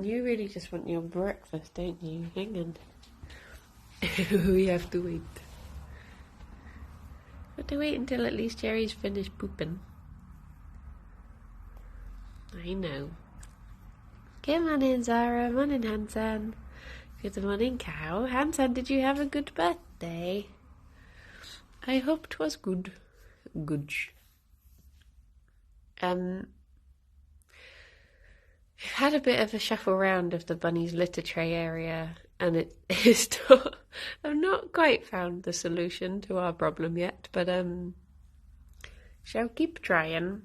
You really just want your breakfast, don't you? Hang on. We have to wait. We have to wait until at least Gerry's finished pooping. I know. Good morning, Zara. Morning, Hansan. Good morning, Cow. Hansan, did you have a good birthday? I hope 'twas good. Good. We've had a bit of a shuffle round of the bunny's litter tray area, and it is still... I've not quite found the solution to our problem yet, but shall keep trying.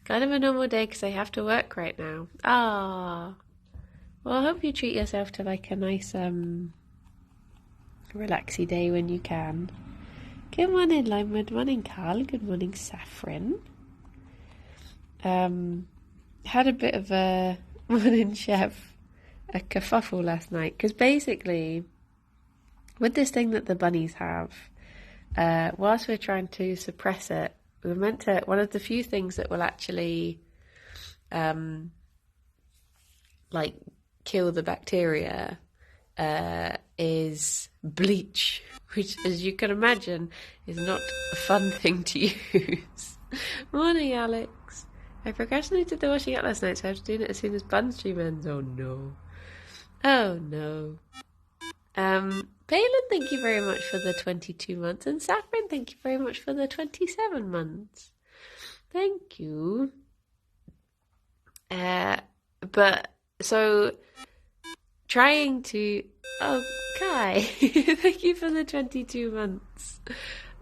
Kind of a normal day because I have to work right now. Ah, well, I hope you treat yourself to like a nice relaxy day when you can. Good morning, Limewood. Morning, Carl. Good morning, Saffron. Had a bit of a morning chef, a kerfuffle last night, because basically with this thing that the bunnies have, whilst we're trying to suppress it, we're meant to, one of the few things that will actually like kill the bacteria is bleach, which, as you can imagine, is not a fun thing to use. Morning, Alex. I procrastinated the washing up last night, so I have to do it as soon as Bun stream ends. Oh no. Oh no. Palin, thank you very much for the 22 months, and Saffron, thank you very much for the 27 months. Thank you. But so trying to... Oh, Kai, thank you for the 22 months.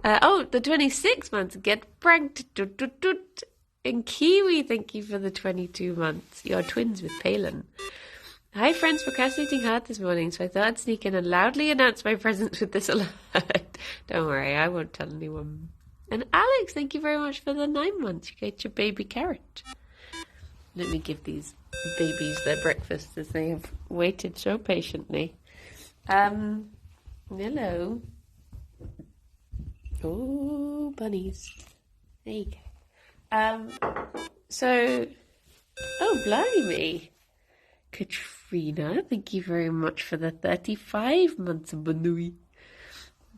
The 26 months. Get pranked. And Kiwi, thank you for the 22 months. You're twins with Palin. Hi friends, procrastinating hard this morning, so I thought I'd sneak in and loudly announce my presence with this alert. Don't worry, I won't tell anyone. And Alex, thank you very much for the 9 months. You get your baby carrot. Let me give these babies their breakfast as they have waited so patiently. Hello. Oh, bunnies. There you go. Oh, blimey. Katrina, thank you very much for the 35 months of Banui.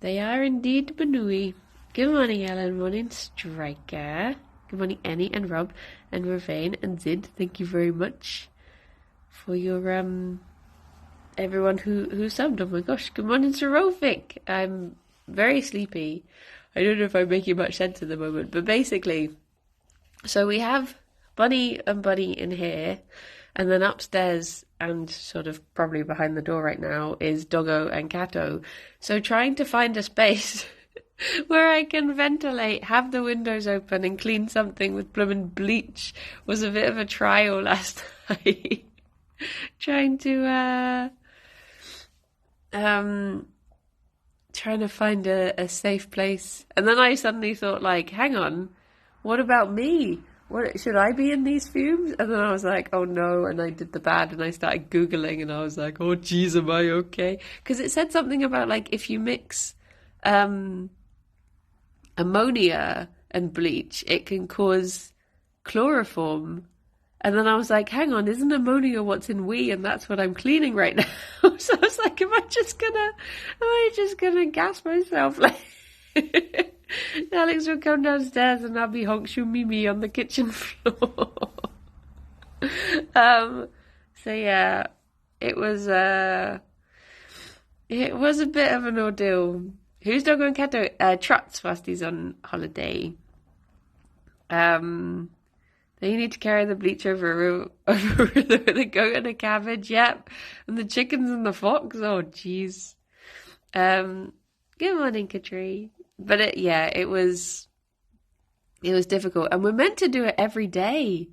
They are indeed Banui. Good morning, Ellen. Morning, Striker. Good morning, Annie and Rob and Ravane and Zid. Thank you very much for your, everyone who subbed. Oh my gosh. Good morning, Serovic. I'm very sleepy. I don't know if I'm making much sense at the moment, but basically, so we have Bunny and Bunny in here, and then upstairs and sort of probably behind the door right now is Doggo and Cato. So trying to find a space where I can ventilate, have the windows open and clean something with bloomin' bleach was a bit of a trial last night. Trying to find a safe place. And then I suddenly thought, like, hang on, what about me? What should I be in these fumes? And then I was like, oh no, and I did the bad and I started Googling and I was like, oh geez, am I okay? Because it said something about, like, if you mix ammonia and bleach, it can cause chloroform. And then I was like, hang on, isn't ammonia what's in we? And that's what I'm cleaning right now. So I was like, am I just gonna gas myself? Like, Alex will come downstairs and I'll be honkshu mimi on the kitchen floor. So yeah, it was a bit of an ordeal. Who's Doggo and Cato? Trots whilst he's on holiday. Then you need to carry the bleach over the goat and a cabbage, yep. And the chickens and the fox, oh jeez. Good morning, Katri. But it was difficult. And we're meant to do it every day.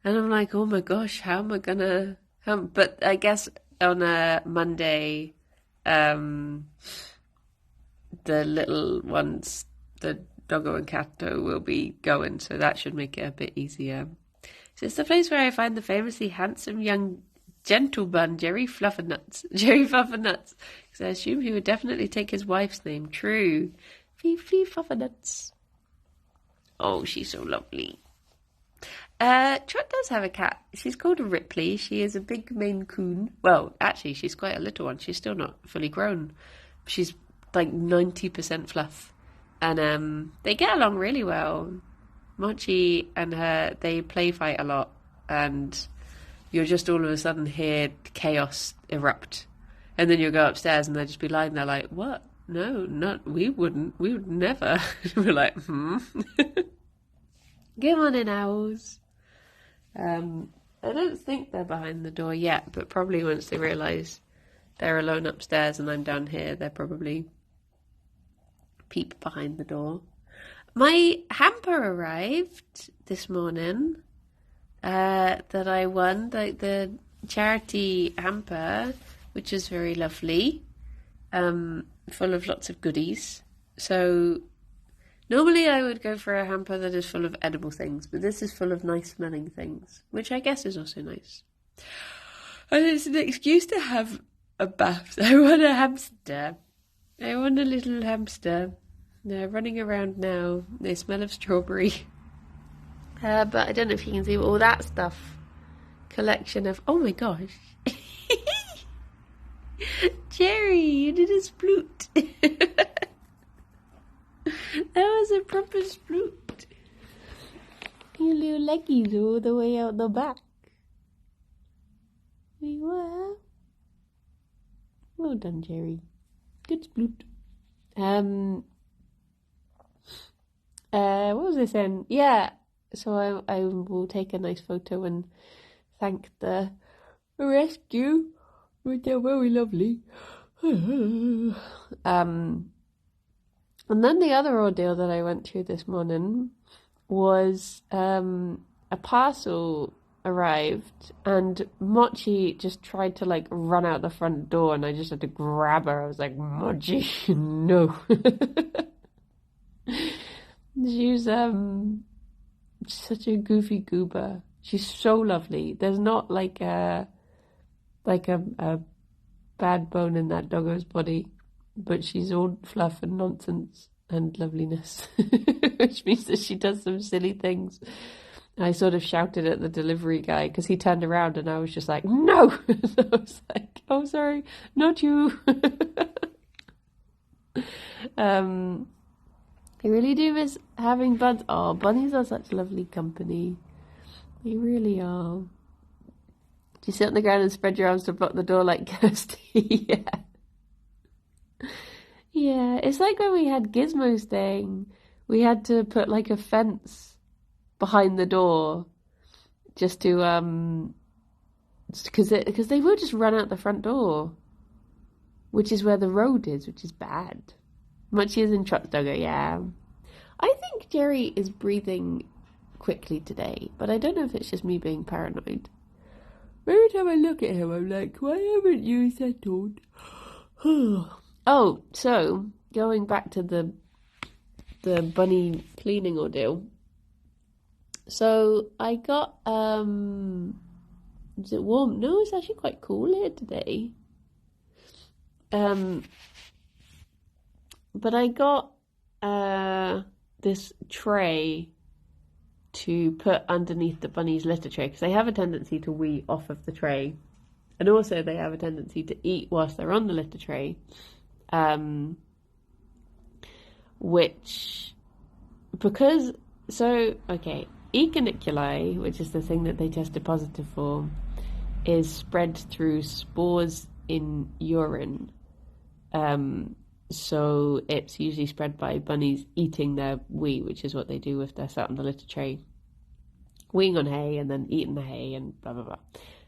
And I'm like, oh my gosh, how am I gonna... but I guess on a Monday, the little ones, the Doggo and Cato, will be going, so that should make it a bit easier. So it's the place where I find the famously handsome young gentle bun, Gerry Fluffernuts. Gerry Fluffernuts. Because I assume he would definitely take his wife's name. True. Fee Fluffernuts. Oh, she's so lovely. Trot does have a cat. She's called Ripley. She is a big Maine Coon. Well, actually, she's quite a little one. She's still not fully grown. She's like 90% fluff. And they get along really well. Mochi and her, they play fight a lot. And you'll just all of a sudden hear chaos erupt. And then you'll go upstairs and they'll just be lying there like, what? No, we would never. We're like, Come on in, owls. I don't think they're behind the door yet, but probably once they realise they're alone upstairs and I'm down here, they'll probably peep behind the door. My hamper arrived this morning that I won, the charity hamper, which is very lovely, full of lots of goodies. So normally I would go for a hamper that is full of edible things, but this is full of nice smelling things, which I guess is also nice. And it's an excuse to have a bath. I want a hamster. I want a little hamster. They're running around now. They smell of strawberry. But I don't know if you can see all that stuff. Collection of... Oh my gosh. Gerry, you did a sploot. That was a proper sploot. Your little leggies all the way out the back. Well done, Gerry. Good sploot. What was I saying? Yeah, so I will take a nice photo and thank the rescue, which are very lovely. And then the other ordeal that I went through this morning was a parcel arrived and Mochi just tried to like run out the front door and I just had to grab her. I was like, Mochi, no. She's such a goofy goober. She's so lovely. There's not like a bad bone in that doggo's body, but she's all fluff and nonsense and loveliness, which means that she does some silly things. I sort of shouted at the delivery guy because he turned around and I was just like, no! So I was like, oh, sorry, not you. I really do miss having buns. Oh, bunnies are such lovely company. They really are. Do you sit on the ground and spread your arms to block the door like Kirsty? Yeah. Yeah, it's like when we had Gizmo staying. We had to put like a fence behind the door just to because they will just run out the front door, which is where the road is, which is bad. Much is in Trot's doggo, yeah. I think Gerry is breathing quickly today, but I don't know if it's just me being paranoid. Every time I look at him, I'm like, why haven't you settled? Oh, so going back to the bunny cleaning ordeal. So I got is it warm? No, it's actually quite cool here today. But I got this tray to put underneath the bunny's litter tray because they have a tendency to wee off of the tray, and also they have a tendency to eat whilst they're on the litter tray, which because E. caniculi, which is the thing that they tested positive for, is spread through spores in urine. So it's usually spread by bunnies eating their wee, which is what they do if they're sat on the litter tray, weeing on hay and then eating the hay and blah, blah, blah.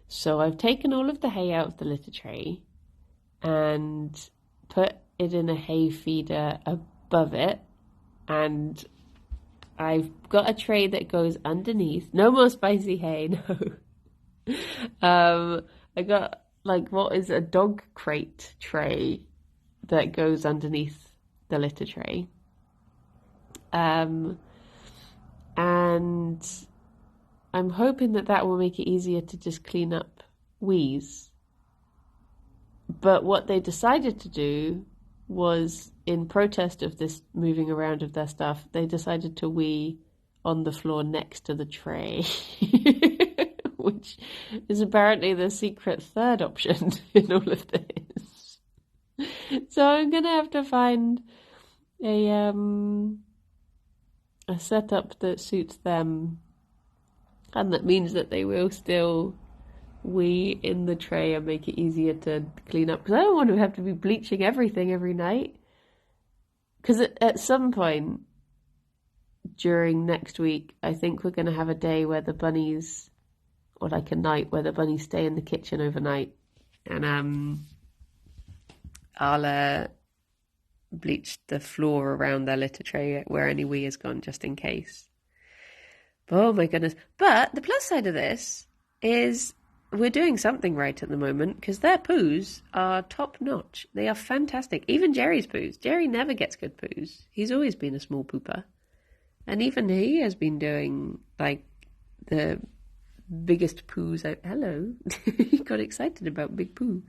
So I've taken all of the hay out of the litter tray and put it in a hay feeder above it. And I've got a tray that goes underneath. No more spicy hay, no. I got like what is a dog crate tray that goes underneath the litter tray. And I'm hoping that will make it easier to just clean up wees. But what they decided to do was, in protest of this moving around of their stuff, they decided to wee on the floor next to the tray, which is apparently the secret third option in all of this. So I'm gonna have to find a setup that suits them, and that means that they will still wee in the tray and make it easier to clean up, because I don't want to have to be bleaching everything every night. Because at some point during next week, I think we're going to have a day where the bunnies, or like a night where the bunnies stay in the kitchen overnight, and I'll bleach the floor around their litter tray where any wee has gone, just in case. Oh my goodness. But the plus side of this is we're doing something right at the moment, because their poos are top notch. They are fantastic. Even Gerry's poos. Gerry never gets good poos. He's always been a small pooper. And even he has been doing like the biggest poos. Hello. He got excited about big poo.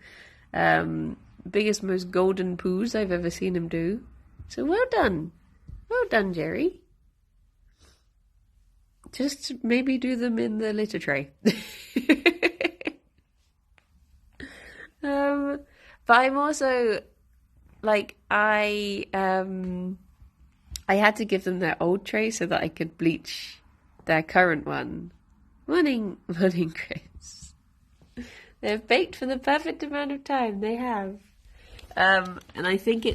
Biggest, most golden poos I've ever seen him do. So well done. Well done, Gerry. Just maybe do them in the litter tray. But I'm also like, I had to give them their old tray so that I could bleach their current one. Morning, Chris. They've baked for the perfect amount of time. They have. And I think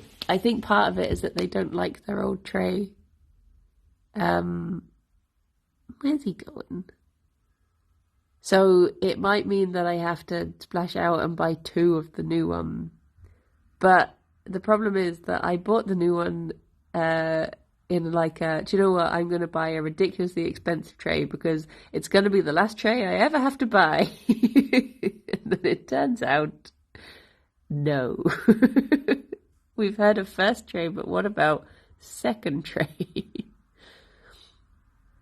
part of it is that they don't like their old tray. Where's he going? So it might mean that I have to splash out and buy 2 of the new one. But the problem is that I bought the new one in like do you know what? I'm going to buy a ridiculously expensive tray because it's going to be the last tray I ever have to buy. And then it turns out, no. We've heard of first tray, but what about second tray?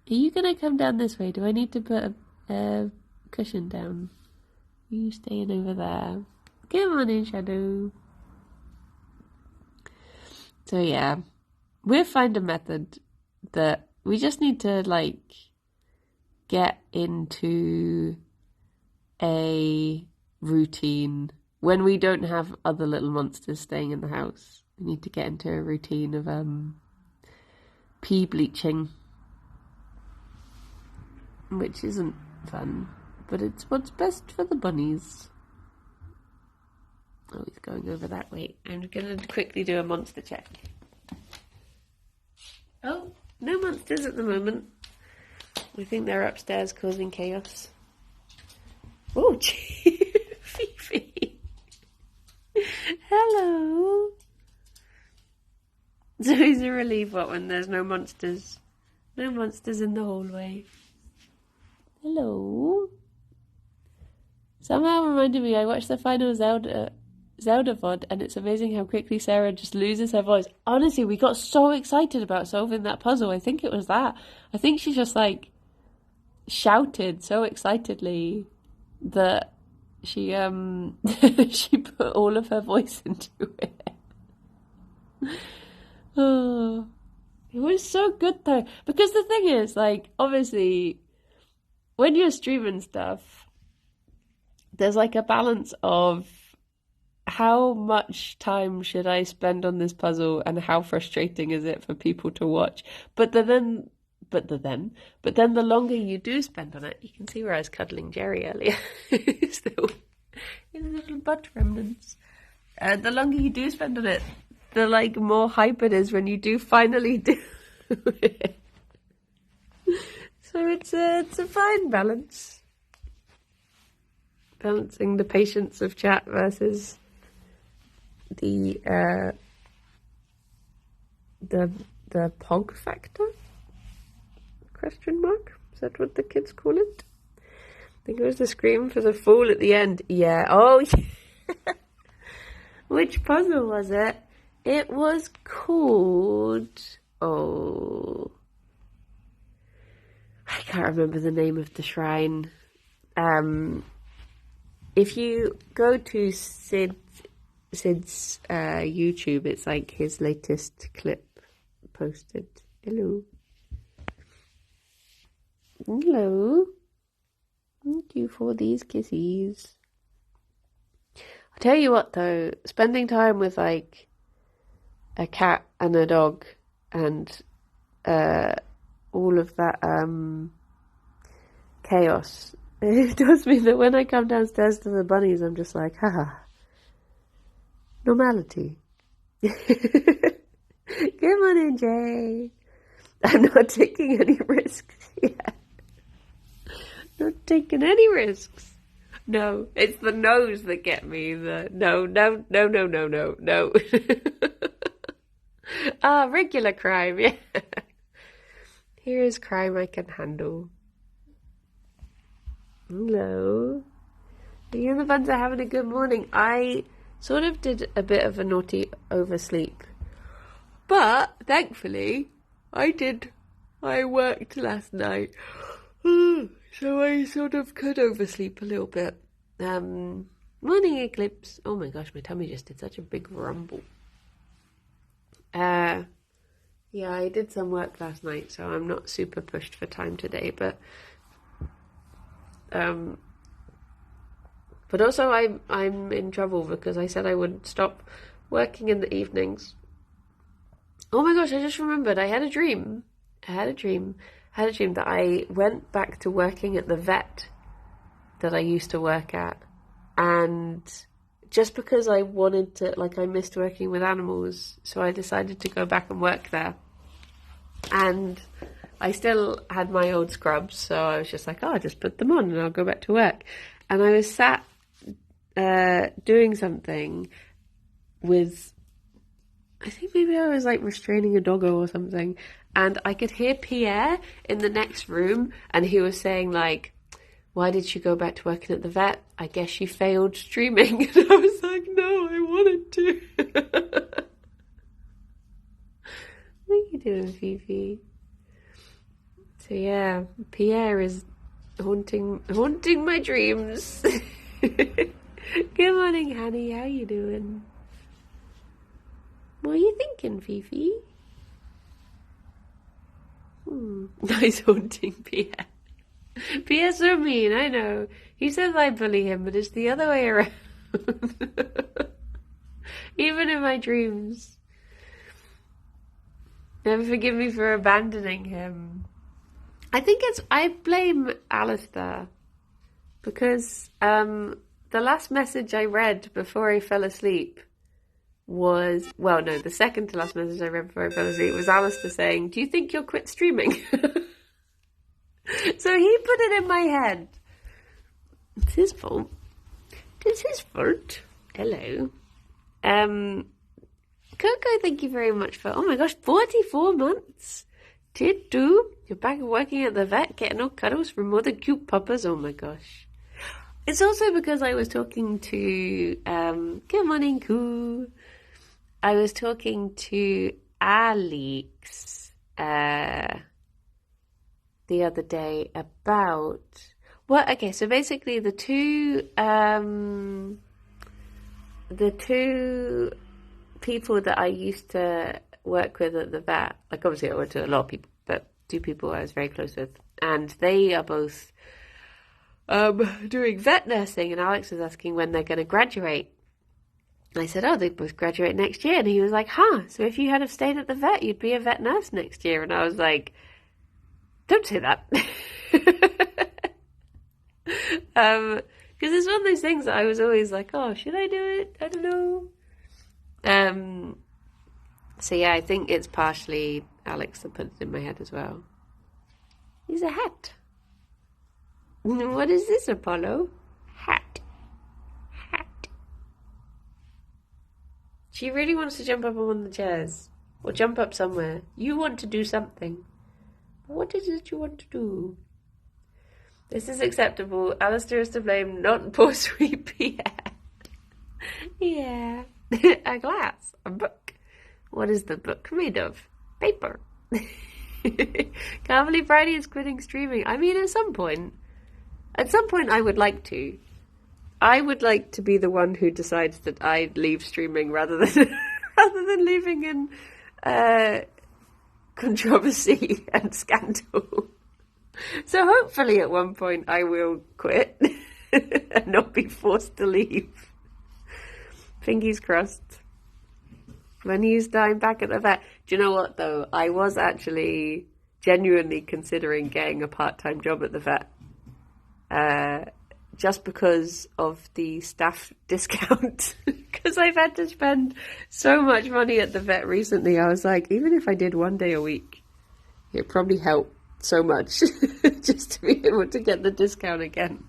Are you going to come down this way? Do I need to put a cushion down? You staying over there. Come on in, Shadow. So yeah, we'll find a method that we just need to like get into a routine when we don't have other little monsters staying in the house. We need to get into a routine of pee bleaching, which isn't fun, but it's what's best for the bunnies. Oh, he's going over that way. I'm going to quickly do a monster check. Oh, no monsters at the moment. I think they're upstairs causing chaos. Oh, Fifi. Hello. It's always a relief when there's no monsters. No monsters in the hallway. Hello. Somehow reminded me, I watched the final Zelda VOD, and it's amazing how quickly Sarah just loses her voice. Honestly, we got so excited about solving that puzzle. I think it was that. I think she just like shouted so excitedly that she she put all of her voice into it. Oh, it was so good though, because the thing is, like, obviously when you're streaming stuff, there's like a balance of how much time should I spend on this puzzle and how frustrating is it for people to watch. But then the longer you do spend on it, you can see where I was cuddling Gerry earlier. Still, his little butt remnants. The longer you do spend on it, the like more hype it is when you do finally do it. So it's a fine balance. Balancing the patience of chat versus the pog factor? Question mark? Is that what the kids call it? I think it was the scream for the fool at the end. Yeah. Oh, yeah. Which puzzle was it? It was called... Oh... I can't remember the name of the shrine. If you go to Sid's YouTube, it's like his latest clip posted. Hello. Hello. Thank you for these kisses. I'll tell you what though, spending time with like a cat and a dog and all of that chaos, it does mean that when I come downstairs to the bunnies, I'm just like, haha, normality. Good morning, Jay. I'm not taking any risks yet. Not taking any risks. No, it's the no's that get me. The no. Regular crime, yeah. Here is crime I can handle. Hello. You and the buns are having a good morning. I sort of did a bit of a naughty oversleep. But, thankfully, I worked last night. So I sort of could oversleep a little bit. Morning Eclipse. Oh my gosh, my tummy just did such a big rumble. Yeah, I did some work last night, so I'm not super pushed for time today, but also I'm in trouble because I said I would stop working in the evenings. Oh my gosh, I just remembered I had a dream. I had a dream that I went back to working at the vet that I used to work at, and just because I wanted to, like, I missed working with animals, so I decided to go back and work there. And I still had my old scrubs, so I was just like, oh, I'll just put them on and I'll go back to work. And I was sat doing something with, I think maybe I was like restraining a doggo or something, and I could hear Pierre in the next room, and he was saying like, why did she go back to working at the vet? I guess she failed streaming. And I was like, no, I wanted to. What are you doing, Fifi? So yeah, Pierre is haunting my dreams. Good morning, honey. How you doing? What are you thinking, Fifi? Nice haunting, Pierre. Pierre's so mean, I know. He says I bully him, but it's the other way around. Even in my dreams. Never forgive me for abandoning him. I blame Alistair, because the last message I read before I fell asleep was, well, no, the second to last message I read before I fell asleep was Alistair saying, do you think you'll quit streaming? So he put it in my head. It's his fault. It's his fault. Hello. Coco, thank you very much for, oh my gosh, 44 months. Tiddo, you're back working at the vet, getting all cuddles from all the cute puppas. Oh my gosh. It's also because I was talking to, good morning, Koo. I was talking to Alex, the other day about, well, okay, so basically the two people that I used to work with at the vet, like obviously I went to a lot of people, but two people I was very close with, and they are both doing vet nursing, and Alex was asking when they're going to graduate. And I said, oh, they both graduate next year, and he was like, so if you had have stayed at the vet, you'd be a vet nurse next year. And I was like, don't say that. Because it's one of those things that I was always like, oh, should I do it? I don't know. So yeah, I think it's partially Alex that put it in my head as well. He's a hat. What is this, Apollo? Hat. She really wants to jump up on one of the chairs. Or jump up somewhere. You want to do something. What is it you want to do? This is acceptable. Alistair is to blame, not poor sweet Pierre. Yeah. A glass. A book. What is the book made of? Paper. Can't believe Friday is quitting streaming. I mean, at some point I would like to. I would like to be the one who decides that I leave streaming rather than leaving in controversy and scandal. So hopefully at one point I will quit and not be forced to leave. Fingers crossed. When I'm back at the vet. Do you know what though? I was actually genuinely considering getting a part-time job at the vet. Just because of the staff discount. Because I've had to spend so much money at the vet recently. I was like, even if I did 1 day a week, it'd probably help so much just to be able to get the discount again.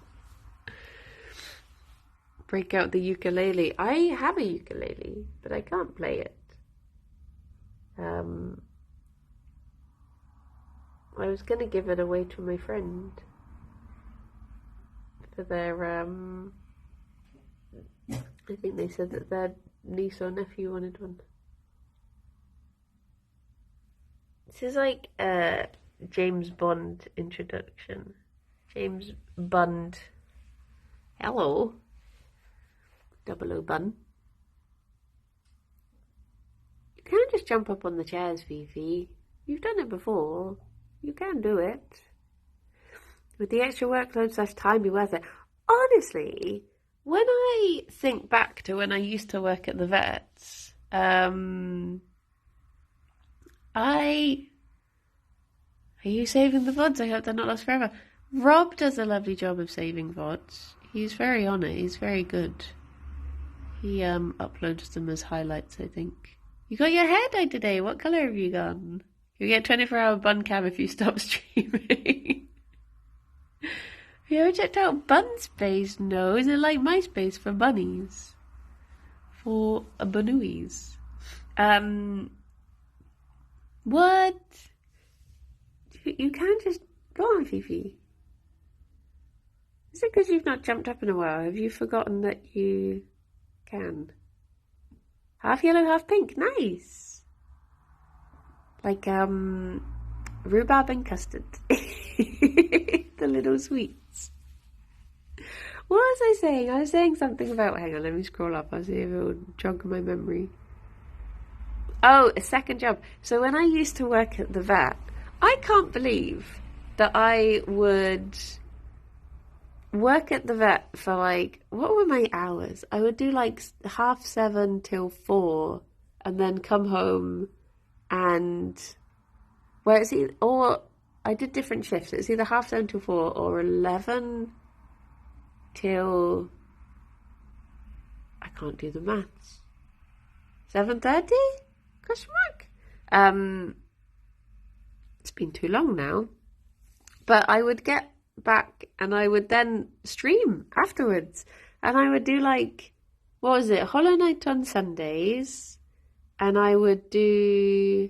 Break out the ukulele. I have a ukulele, but I can't play it. I was going to give it away to my friend for their, I think they said that their niece or nephew wanted one. This is like a James Bond introduction. James Bond. Hello. 00 bun. You can't just jump up on the chairs, Fifi. You've done it before. You can do it. With the extra workload / time, be worth it. Honestly, when I think back to when I used to work at the vets, Are you saving the VODs? I hope they're not lost forever. Rob does a lovely job of saving VODs. He's very on it. He's very good. He uploads them as highlights, I think. You got your hair dyed today. What colour have you gone? You get 24-hour bun cam if you stop streaming. Have you ever checked out Bunspace? No, is it like MySpace for bunnies? For banuis. What? You can't just go on, Fifi. Is it because you've not jumped up in a while? Have you forgotten that you can? Half yellow, half pink. Nice. Like rhubarb and custard. The little sweets. What was I saying? I was saying something about, hang on, let me scroll up. I'll see if it will jog my memory. Oh, a second job. So when I used to work at the vet, I can't believe that I would work at the vet for like, what were my hours? I would do like 7:30 till 4 and then come home and, well, it's either, or I did different shifts. It's either 7:30 till 4 or 11 till, I can't do the maths. 7:30? Question mark? It's been too long now. But I would get back and I would then stream afterwards. And I would do like, what was it? Hollow Knight on Sundays. And I would do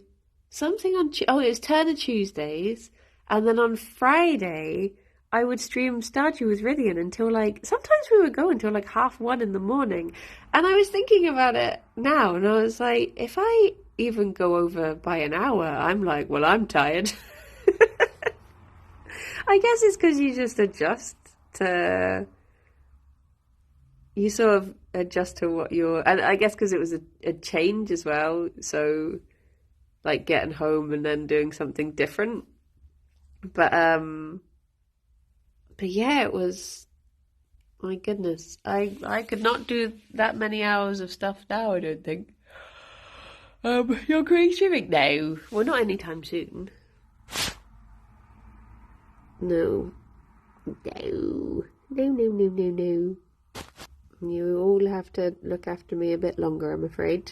something on, it was Turner Tuesdays. And then on Friday, I would stream Stardew with Rythian until like, sometimes we would go until like 1:30 in the morning. And I was thinking about it now and I was like, if I even go over by an hour, I'm like, well, I'm tired. I guess it's because you just adjust to, you sort of adjust to what you're, and I guess because it was a change as well. So like getting home and then doing something different. But yeah, it was, my goodness. I could not do that many hours of stuff now, I don't think. You're creating now. Well, not anytime soon. No. No. No. You all have to look after me a bit longer, I'm afraid.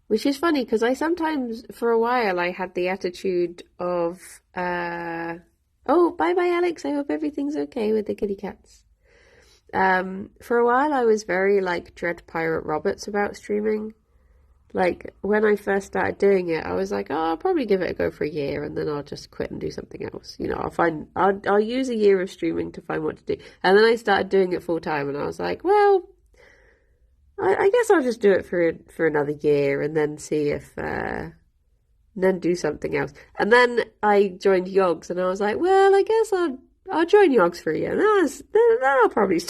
Which is funny, because I sometimes, for a while, I had the attitude of, oh, bye-bye, Alex. I hope everything's okay with the kitty cats. For a while, I was very, like, Dread Pirate Roberts about streaming. Like, when I first started doing it, I was like, oh, I'll probably give it a go for a year, and then I'll just quit and do something else. You know, I'll use a year of streaming to find what to do. And then I started doing it full time, and I was like, well, I guess I'll just do it for another year, and then see if, and then do something else. And then I joined Yogs, and I was like, well, I guess I'll join Yogs for a year. Then I'll probably.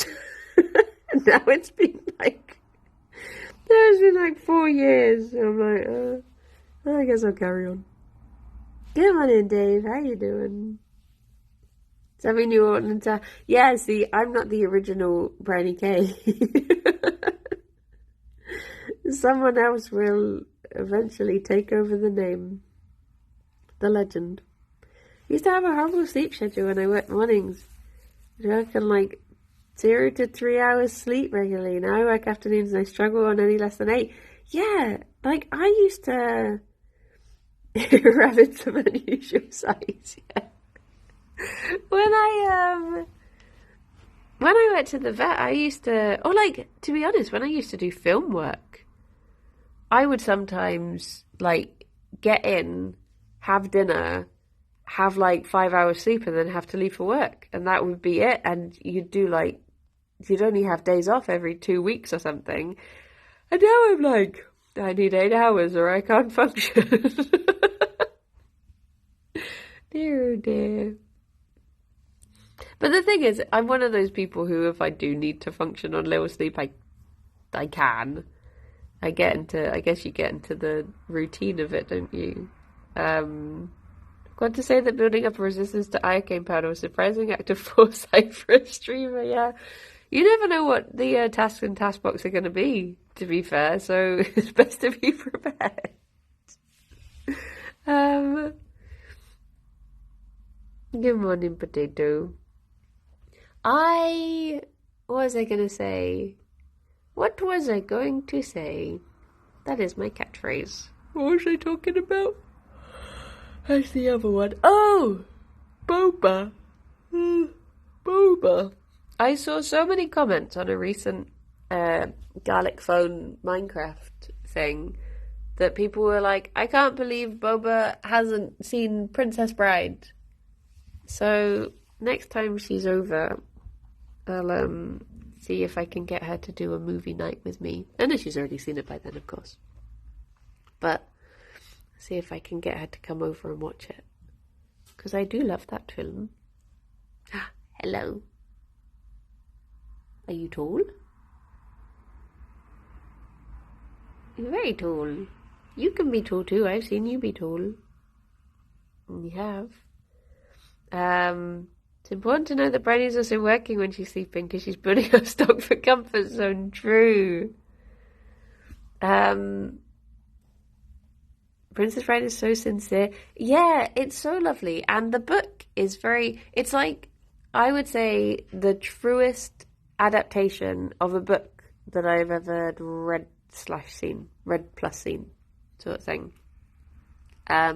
Now it's been like It's been like 4 years. And I'm like, I guess I'll carry on. Come on in, Dave. How you doing? Does that mean you want to... Yeah, see, I'm not the original Brownie K. Someone else will eventually take over the name. The legend. I used to have a horrible sleep schedule when I worked mornings. I reckon like 0 to 3 hours sleep regularly. Now I work afternoons and I struggle on any less than 8. Yeah, like I used to rabbit some unusual size. Yeah. When I went to the vet, I used to, or like to be honest, when I used to do film work, I would sometimes like get in, have dinner, have like 5 hours sleep, and then have to leave for work, and that would be it. And you'd only have days off every 2 weeks or something. And now I'm like, I need 8 hours or I can't function. Dear, dear. But the thing is, I'm one of those people who, if I do need to function on little sleep, I can. I guess you get into the routine of it, don't you? Got to say that building up a resistance to iocane powder was a surprising act of foresight for a streamer, yeah. You never know what the tasks and task box are going to be, to be fair, so it's best to be prepared. Good morning, potato. What was I going to say? What was I going to say? That is my catchphrase. What was I talking about? That's the other one. Oh! Boba. Boba. I saw so many comments on a recent Garlic Phone Minecraft thing that people were like, I can't believe Boba hasn't seen Princess Bride. So next time she's over, I'll see if I can get her to do a movie night with me. I know she's already seen it by then, of course. But see if I can get her to come over and watch it. Because I do love that film. Hello. Are you tall? You're very tall. You can be tall too. I've seen you be tall. You have. It's important to know that Brownie's also working when she's sleeping because she's building up stock for comfort zone. True. Princess Bride is so sincere. Yeah, it's so lovely. And the book is it's like, I would say, the truest adaptation of a book that I've ever read plus seen, sort of thing. There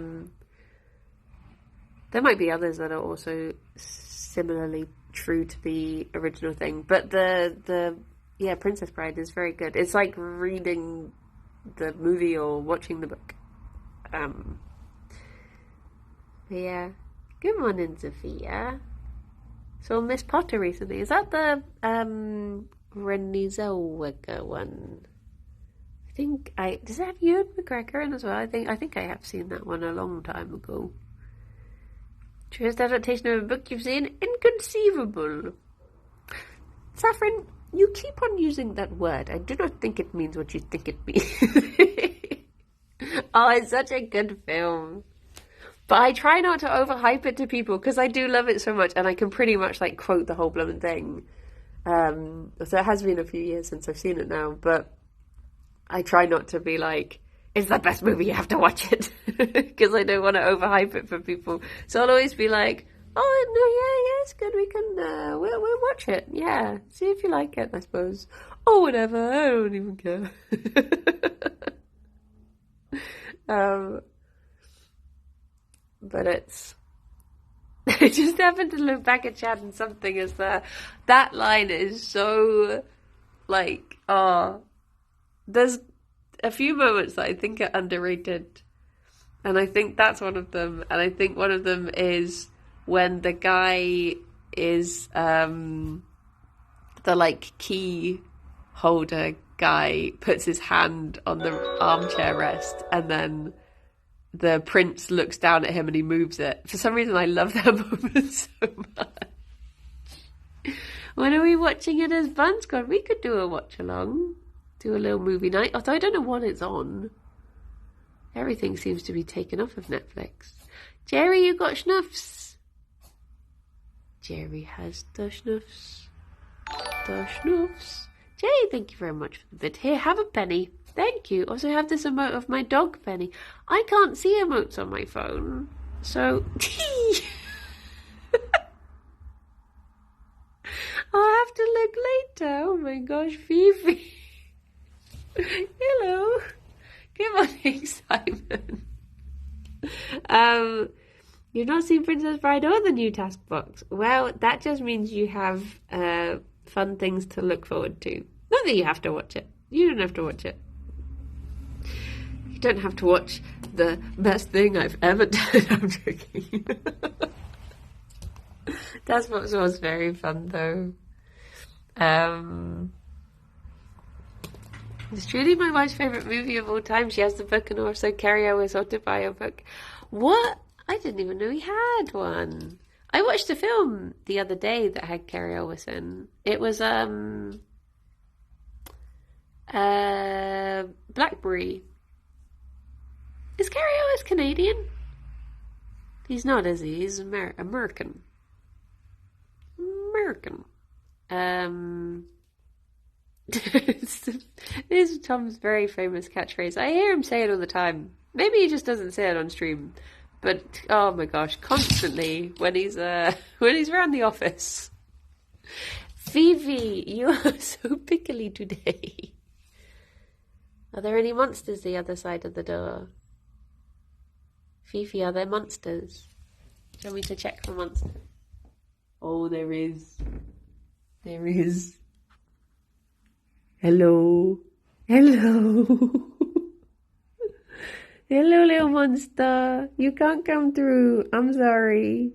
might be others that are also similarly true to the original thing, but the Princess Bride is very good. It's like reading the movie or watching the book. Yeah. Good morning, Sophia. So Miss Potter recently. Is that the Renée Zellweger one? Does it have Ewan McGregor in as well? I think I have seen that one a long time ago. Truest adaptation of a book you've seen? Inconceivable. Saffron, you keep on using that word. I do not think it means what you think it means. Oh, it's such a good film. But I try not to overhype it to people because I do love it so much and I can pretty much like quote the whole blooming thing. So it has been a few years since I've seen it now, but I try not to be like, it's the best movie, you have to watch it. Because I don't want to overhype it for people. So I'll always be like, oh, no, yeah, it's good, we can, we'll watch it. Yeah, see if you like it, I suppose. Oh, whatever, I don't even care. But I just happened to look back at chat and something is there. That line is so, like, there's a few moments that I think are underrated. And I think that's one of them. And I think one of them is when the guy is, the, like, key holder guy puts his hand on the armchair rest and then the prince looks down at him and he moves it. For some reason, I love that moment so much. When are we watching it as Buns Squad? We could do a watch along Do a little movie night. Although I don't know what it's on. Everything seems to be taken off of Netflix. Gerry, you got schnuffs. Gerry has the schnuffs. The schnuffs. Gerry, thank you very much for the bid. Here, have a penny. Thank you. Also have this emote of my dog Penny. I can't see emotes on my phone. So I'll have to look later. Oh my gosh, Fifi. Hello. Good morning, Simon. You've not seen Princess Bride or the new task box. Well, that just means you have fun things to look forward to. Not that you have to watch it. You don't have to watch it. You don't have to watch the best thing I've ever done. I'm joking. Task box was very fun though. It's truly my wife's favourite movie of all time. She has the book and also Carrie Elwes' autobiography. What? I didn't even know he had one. I watched a film the other day that had Carrie Elwes in. It was Blackberry. Is Carrie Elwes Canadian? He's not, is he? He's American. This is Tom's very famous catchphrase. I hear him say it all the time. Maybe he just doesn't say it on stream. But oh my gosh, constantly when he's around the office. Phoebe, you are so pickly today. Are there any monsters the other side of the door? Fifi, are there monsters? Do you want me to check for monsters? Oh, there is. There is. Hello. Hello. Hello, little monster. You can't come through. I'm sorry.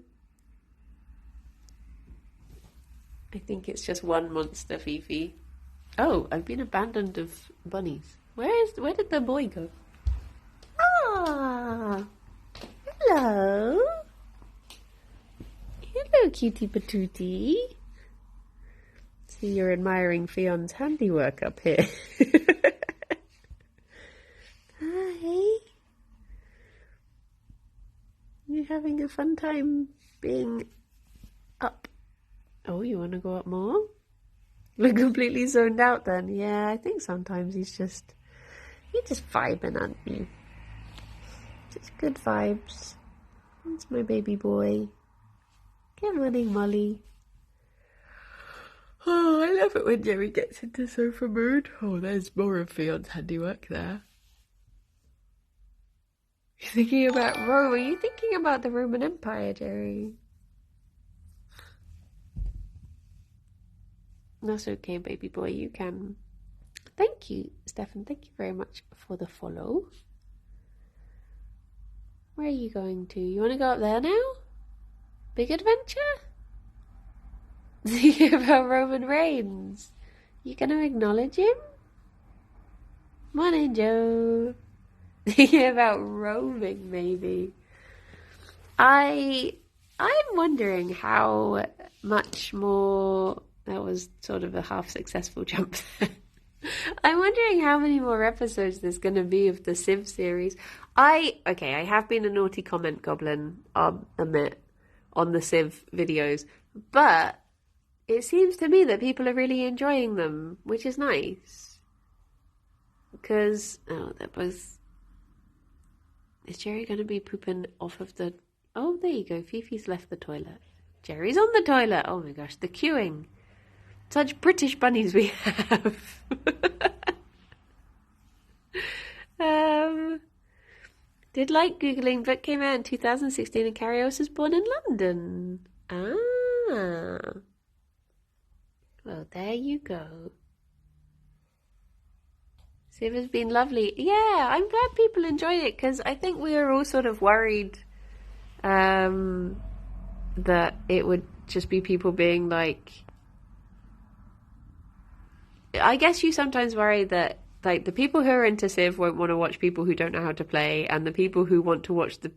I think it's just one monster, Fifi. Oh, I've been abandoned of bunnies. Where did the boy go? Ah. Hello. Hello, cutie patootie. See, you're admiring Fion's handiwork up here. Hi. You're having a fun time being up. Oh, you want to go up more? We're completely zoned out then. Yeah, I think sometimes you're just vibing, aren't you? Just good vibes. That's my baby boy. Good morning, Molly. Oh, I love it when Gerry gets into sofa mood. Oh, there's more of Fion's handiwork there. You're thinking about Rome. Are you thinking about the Roman Empire, Gerry? That's okay, baby boy. You can. Thank you, Stefan. Thank you very much for the follow. Where are you going to? You want to go up there now? Big adventure? Thinking about Roman Reigns. You gonna acknowledge him? Morning, Joe. Thinking about roaming, maybe. I'm wondering how much more. That was sort of a half successful jump there. I'm wondering how many more episodes there's going to be of the Civ series. I have been a naughty comment goblin, I'll admit, on the Civ videos, but it seems to me that people are really enjoying them, which is nice. Because, is Gerry going to be pooping off of the... Oh, there you go, Fifi's left the toilet. Gerry's on the toilet. Oh my gosh, the queuing. Such British bunnies we have. Did like Googling, but came out in 2016 and Carrie Elwes was born in London. Ah. Well, there you go. Civ has been lovely. Yeah, I'm glad people enjoy it because I think we were all sort of worried that it would just be people being like... I guess you sometimes worry that like the people who are into Civ won't want to watch people who don't know how to play, and the people who want to watch the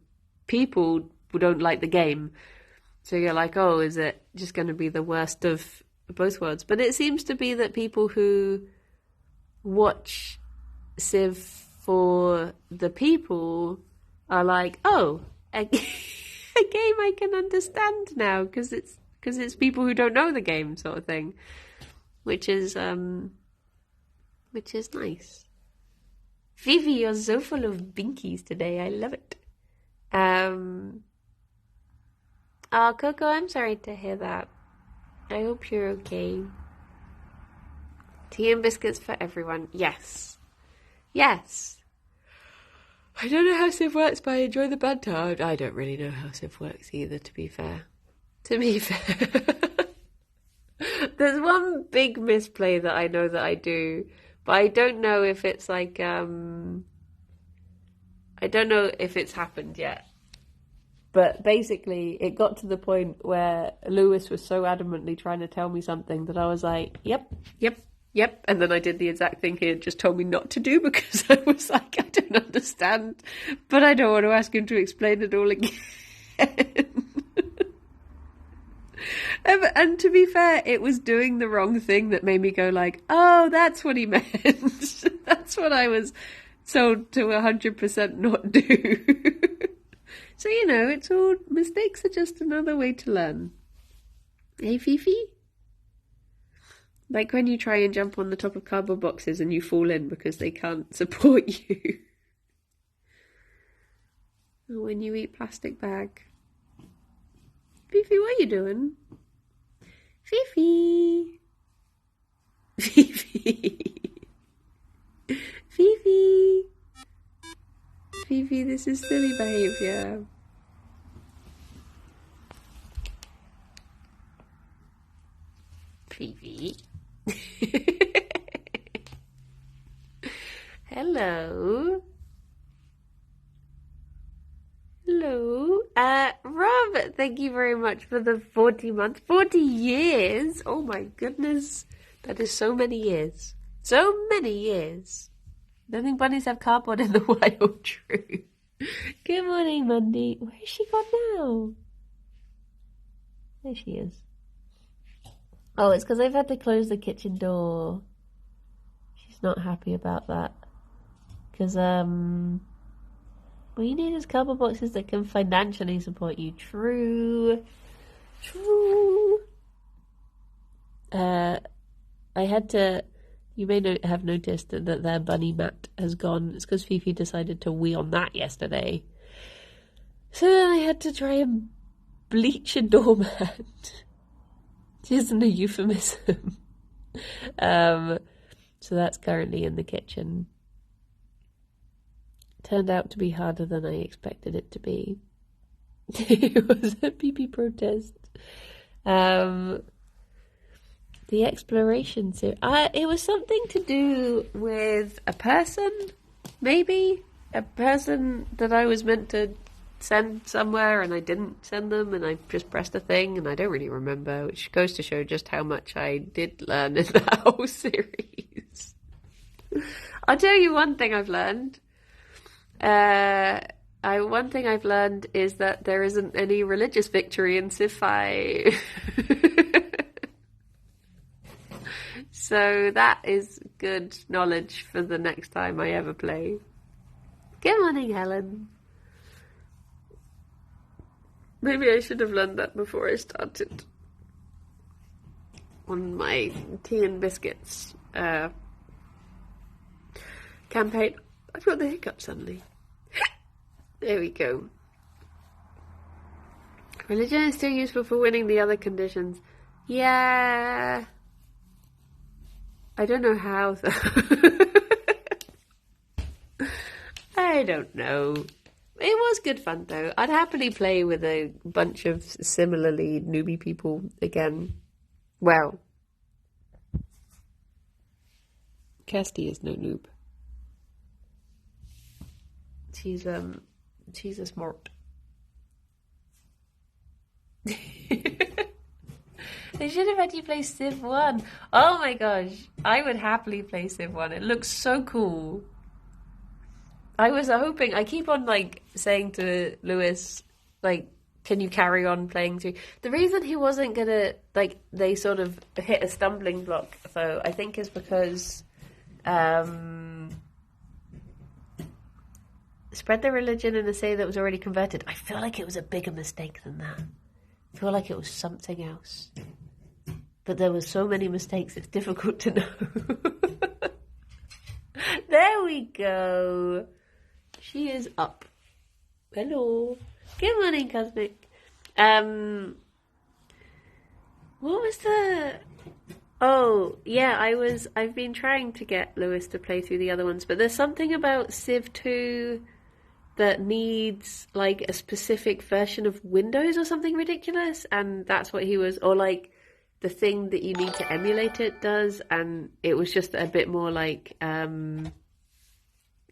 people who don't like the game. So you're like, oh, is it just going to be the worst of both worlds? But it seems to be that people who watch Civ for the people are like, oh, a game I can understand now because it's people who don't know the game sort of thing, which is nice. Vivi, you're so full of binkies today. I love it. Oh, Coco, I'm sorry to hear that. I hope you're okay. Tea and biscuits for everyone. Yes. Yes. I don't know how Civ works, but I enjoy the banter. I don't really know how Civ works either, to be fair. There's one big misplay that I know that I do, but I don't know if it's like, I don't know if it's happened yet. But basically, it got to the point where Lewis was so adamantly trying to tell me something that I was like, yep. And then I did the exact thing he had just told me not to do because I was like, I don't understand, but I don't want to ask him to explain it all again. And to be fair, it was doing the wrong thing that made me go like, oh, that's what he meant. That's what I was told to 100% not do. So, it's all, mistakes are just another way to learn. Hey, Fifi? Like when you try and jump on the top of cardboard boxes and you fall in because they can't support you. Or when you eat plastic bag. Fifi, what are you doing? Fifi! Fifi! Fifi! Fifi, this is silly behaviour. Fifi. Hello. Rob, thank you very much for the 40 months. 40 years! Oh my goodness. That is so many years. So many years. I don't think bunnies have cardboard in the wild, true. Good morning, Monday. Where has she gone now? There she is. Oh, it's because I've had to close the kitchen door. She's not happy about that. Because, what you need is cardboard boxes that can financially support you. True. I had to... You may have noticed that their bunny mat has gone. It's because Fifi decided to wee on that yesterday. So then I had to try and bleach a doormat. Which isn't a euphemism. So that's currently in the kitchen. Turned out to be harder than I expected it to be. It was a pee-pee protest. The exploration series. It was something to do with a person, maybe? A person that I was meant to send somewhere and I didn't send them and I just pressed a thing and I don't really remember, which goes to show just how much I did learn in that whole series. I'll tell you one thing I've learned. One thing I've learned is that there isn't any religious victory in Civ 5. So that is good knowledge for the next time I ever play. Good morning, Helen. Maybe I should have learned that before I started on my tea and biscuits campaign. I've got the hiccup suddenly. There we go. Religion is still useful for winning the other conditions. Yeah. I don't know how, though. I don't know. It was good fun, though. I'd happily play with a bunch of similarly newbie people again. Well, Kirsty is no noob. She's a smart. They should have had you play Civ 1. Oh my gosh. I would happily play Civ 1. It looks so cool. I was hoping, I keep on saying to Lewis, can you carry on playing through? The reason he wasn't gonna, they sort of hit a stumbling block, though, I think is because Spread their religion and say that was already converted. I feel like it was a bigger mistake than that. I feel like it was something else. But there were so many mistakes, it's difficult to know. There we go. She is up. Hello. Good morning, Cosmic. What was the... Oh, yeah, I've been trying to get Lewis to play through the other ones, but there's something about Civ 2 that needs, like, a specific version of Windows or something ridiculous, and that's what he was... Or, like, the thing that you need to emulate it does, and it was just a bit more, like,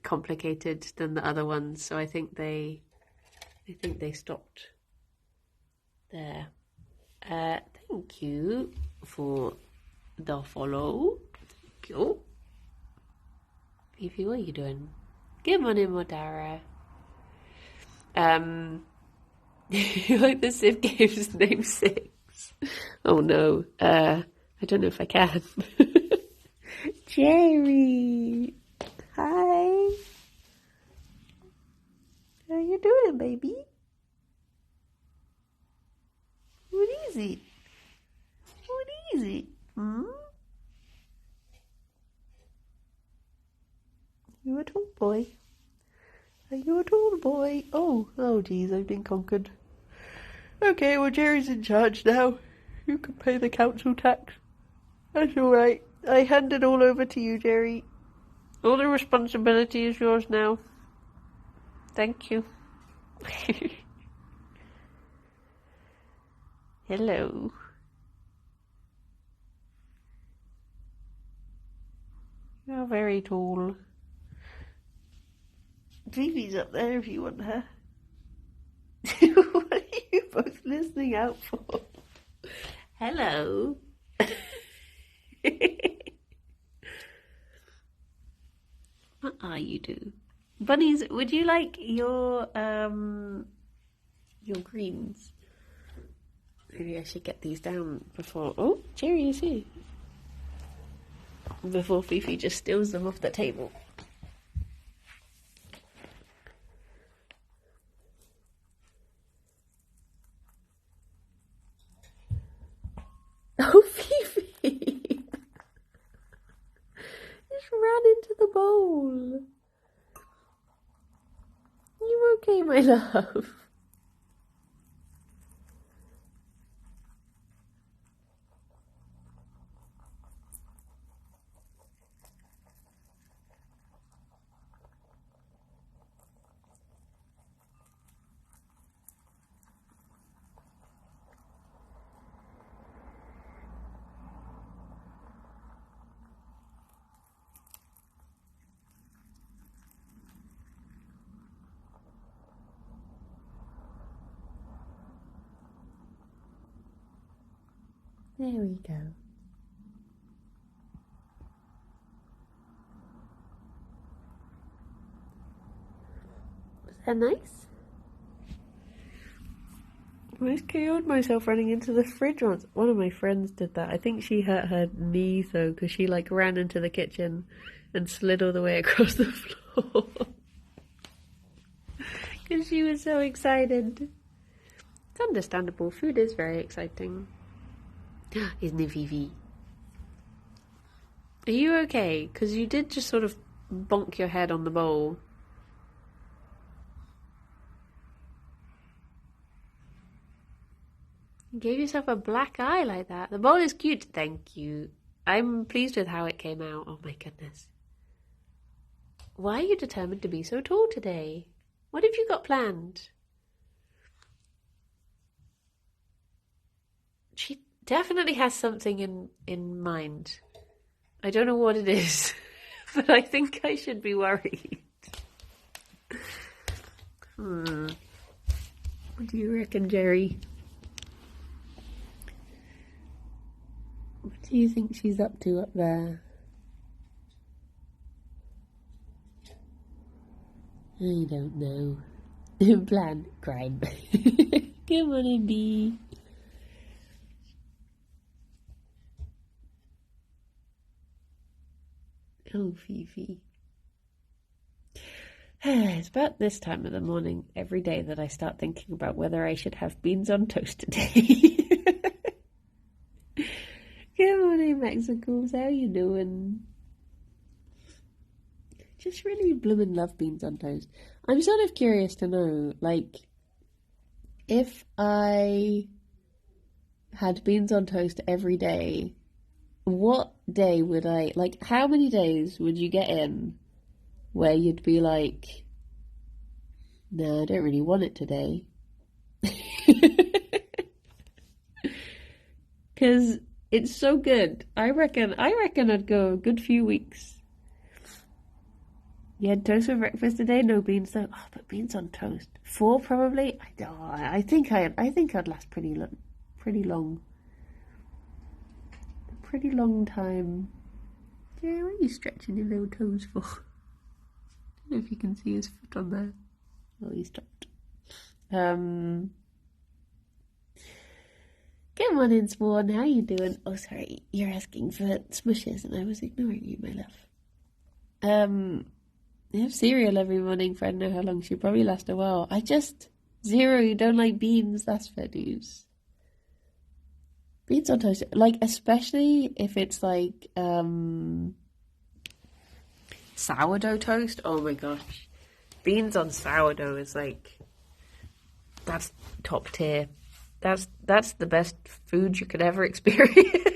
complicated than the other ones, so I think they stopped there. Thank you for the follow. Thank you. Fifi, what are you doing? Good morning, Modara. You like the Civ games name 6? Oh no, I don't know if I can. Gerry! Hi! How you doing, baby? What is it? What is it? You a tall boy? Are you a tall boy? Oh geez, I've been conquered. Okay, well Gerry's in charge now. You can pay the council tax. That's alright. I hand it all over to you, Gerry. All the responsibility is yours now. Thank you. Hello. You're very tall. Phoebe's up there if you want her. What are you both listening out for? Hello. What are you doing? Bunnies, would you like your greens? Maybe I should get these down before... Oh, Gerry is here. Before Fifi just steals them off the table. Oh, Fifi! Just ran into the bowl. You okay, my love? There we go. Was that nice? I just KO'd myself running into the fridge once. One of my friends did that. I think she hurt her knee though, because she like ran into the kitchen and slid all the way across the floor. Because she was so excited. It's understandable. Food is very exciting. Isn't it, Fifi? Are you okay? Because you did just sort of bonk your head on the bowl. You gave yourself a black eye like that. The bowl is cute. Thank you. I'm pleased with how it came out. Oh my goodness. Why are you determined to be so tall today? What have you got planned? She definitely has something in mind. I don't know what it is, but I think I should be worried. What do you reckon, Gerry? What do you think she's up to up there? I don't know. Plan crime. Good morning, Bee. Oh, Fifi. It's about this time of the morning every day that I start thinking about whether I should have beans on toast today. Good morning, Mexicals. How you doing? Just really bloomin' love beans on toast. I'm sort of curious to know, like, if I had beans on toast every day, what day would I, like, how many days would you get in where you'd be like, no, I don't really want it today? Because it's so good. I reckon I'd go a good few weeks. You had toast for breakfast today? No beans though. Oh, but beans on toast. 4 probably. I think I'd last pretty long. A pretty long time. Yeah, what are you stretching your little toes for? I don't know if you can see his foot on there. Oh, he stopped. Good morning, Swan. How you doing? Oh, sorry. You're asking for smushes and I was ignoring you, my love. I have cereal every morning for I don't know how long. She'll probably last a while. Zero, you don't like beans. That's fair dues. Beans on toast. Like, especially if it's like, sourdough toast. Oh my gosh. Beans on sourdough is like, that's top tier. That's the best food you could ever experience.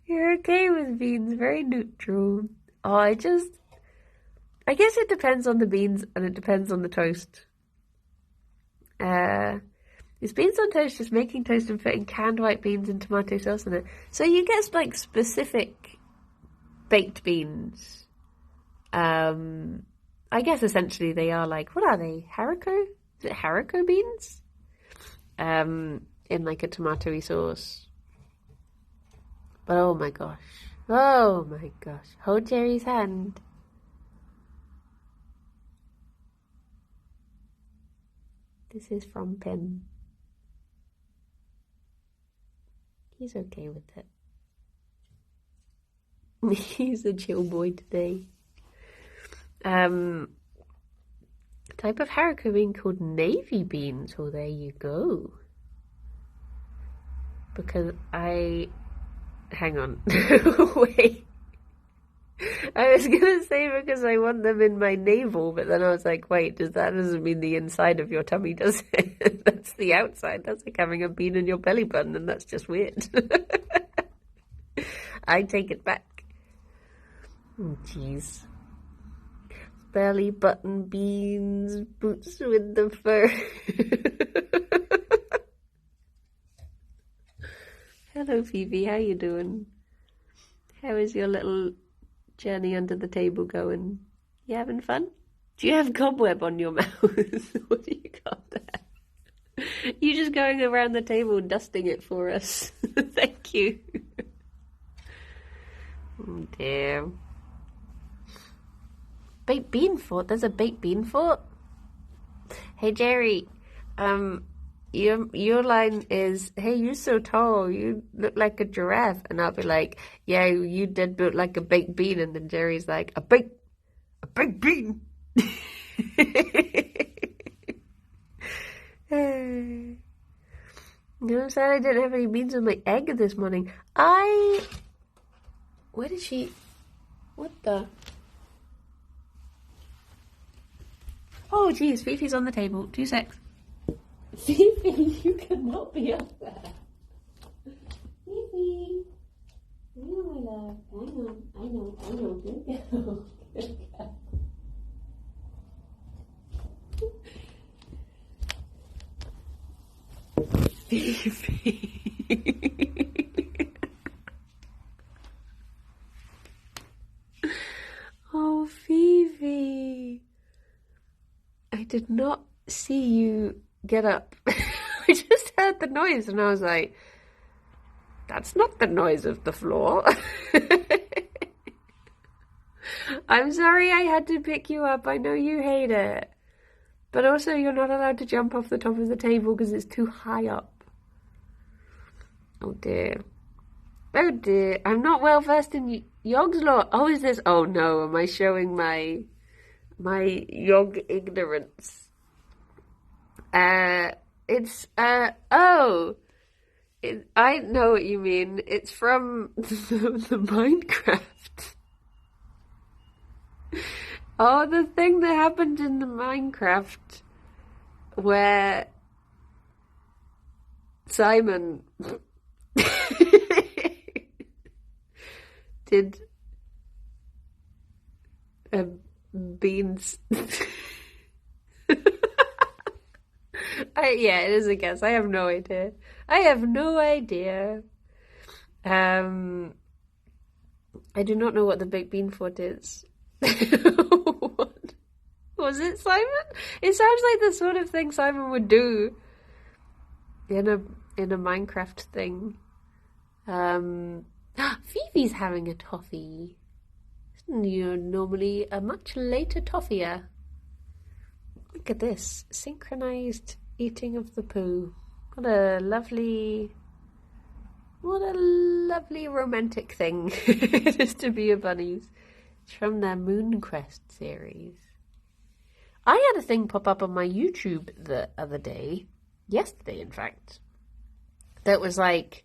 You're okay with beans, very neutral. Oh, I guess it depends on the beans and it depends on the toast. Is beans on toast just making toast and putting canned white beans and tomato sauce in it? So you get like specific baked beans. I guess essentially they are like, what are they? Haricot? Is it haricot beans? In like a tomatoey sauce. But oh my gosh. Hold Gerry's hand. This is from Pim. He's okay with it. He's a chill boy today. Type of haricot bean called navy beans. Oh, there you go. Because hang on. Wait. I was gonna say because I want them in my navel, but then I was like, wait, doesn't mean the inside of your tummy, does it? That's the outside. That's like having a bean in your belly button, and that's just weird. I take it back. Oh, jeez. Belly button beans, boots with the fur. Hello, Phoebe. How you doing? How is your little journey under the table going? You having fun? Do you have cobweb on your mouth? What do you got there? You just going around the table dusting it for us. Thank you. Oh dear. Baked bean fort? There's a baked bean fort? Hey Gerry, your line is, hey, you're so tall, you look like a giraffe. And I'll be like, yeah, you did look like a baked bean. And then Gerry's like, a baked bean. You know, I'm sad I didn't have any beans on my egg this morning. Where did she, what the? Oh, geez, Fifi's on the table. 2 secs. Fifi, you cannot be up there. Fifi. I know, my love. I know. Good girl. Fifi. Oh, Fifi. I did not see you get up. I just heard the noise and I was like, that's not the noise of the floor. I'm sorry I had to pick you up. I know you hate it. But also you're not allowed to jump off the top of the table because it's too high up. Oh dear. Oh dear, I'm not well versed in Yog's law. Oh, is this? Oh no, am I showing my Yog ignorance? It's oh, I know what you mean. It's from the Minecraft. Oh, the thing that happened in the Minecraft where Simon did beans. Yeah, it is a guess. I have no idea. I have no idea. I do not know what the baked bean fort is. What? Was it Simon? It sounds like the sort of thing Simon would do in a Minecraft thing. Phoebe's having a toffee. You're normally a much later toffier. Look at this, synchronized eating of the poo. What a lovely romantic thing it is to be a bunnies. It's from their Moonquest series. I had a thing pop up on my YouTube the other day, yesterday in fact, that was like,